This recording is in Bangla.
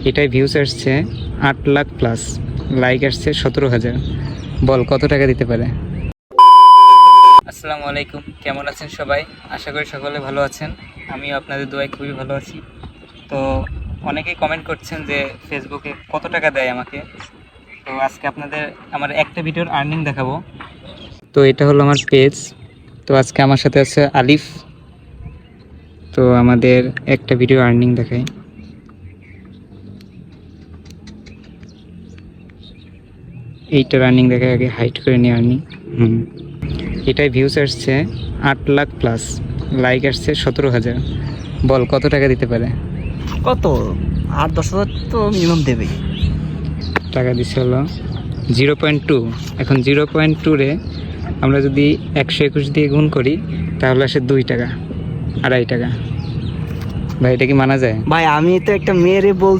এটাই ভিউস আসছে 8 লাখ প্লাস, লাইক আসছে 17,000। বল কত টাকা দিতে পারে? আসসালামু আলাইকুম, কেমন আছেন সবাই? আশা করি সকলে ভালো আছেন। আমিও আপনাদের দোয়ায় খুবই ভালো আছি। তো অনেকেই কমেন্ট করছেন যে ফেসবুকে কত টাকা দেয় আমাকে। তো আজকে আপনাদের আমার একটা ভিডিওর আর্নিং দেখাবো। তো এটা হলো আমার পেজ। তো আজকে আমার সাথে আছে আলিফ। তো আমাদের একটা ভিডিও আর্নিং দেখাই। এইটা রানিং দেখে আগে হাইট করে নিয়ে আর্নিং। এটাই ভিউস আসছে 8 লাখ প্লাস, লাইক আসছে 17,000। বল কত টাকা দিতে পারে? কত 8-10 হাজার তো মিনিমাম দেবে। টাকা দিচ্ছে হলো 0.2। এখন 0.2 রে আমরা যদি 121 দিয়ে গুণ করি তাহলে আসে 2 টাকা, 2.5 টাকা। ভাই এটা কি মানা যায়? ভাই আমি তো একটা মেয়েরে বল